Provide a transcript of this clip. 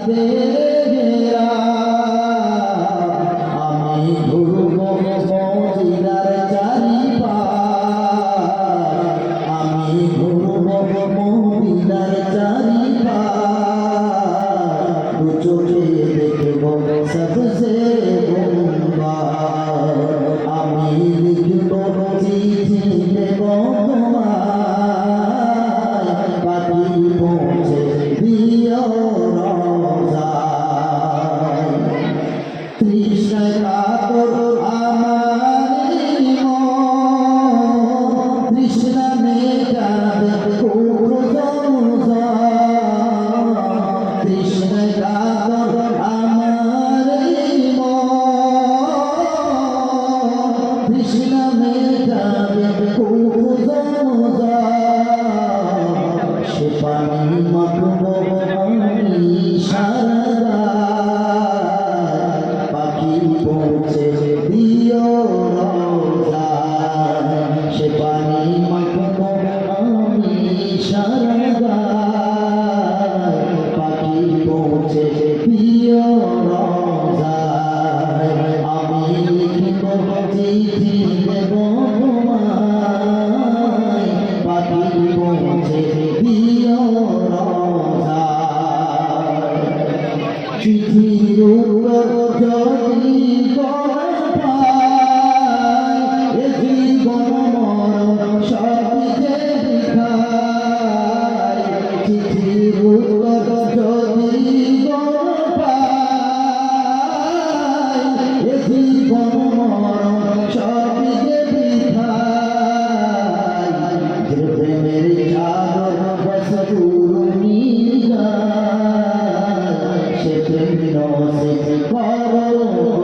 ঘেরা আমি ঘুরব মদিনার চারিপাশ আমি ঘুরব মদিনার চারিপাশ দু চোখে দেখব সবসে আমি লিখব চিঠি দেব তোমায় পাখি পৌঁছে দিও রওজায় তৃষ্ণায় কাতর আমার মন তৃষ্ণা মেটাবে তৃষ্ণায় কাতর আমার মন তৃষ্ণা মেটাবে সে পানি মাখব আমি সারা পাখি পৌঁছে দিও রওজায় সে পানি মাখব আমি সারা পাখি পৌঁছে দিও রওজায় আমি লিখব চিঠি দেব তোমায় পাখি পৌঁছে দিও রওজায় চিঠির উত্তর যদি পাই এ জীবন মরণ সবই যে বৃথায় চিঠির উত্তর যদি পাই এ জীবন মরণ সবই যে বৃথায় যে প্রেমের চাদর বস সে প্রেম নসে করো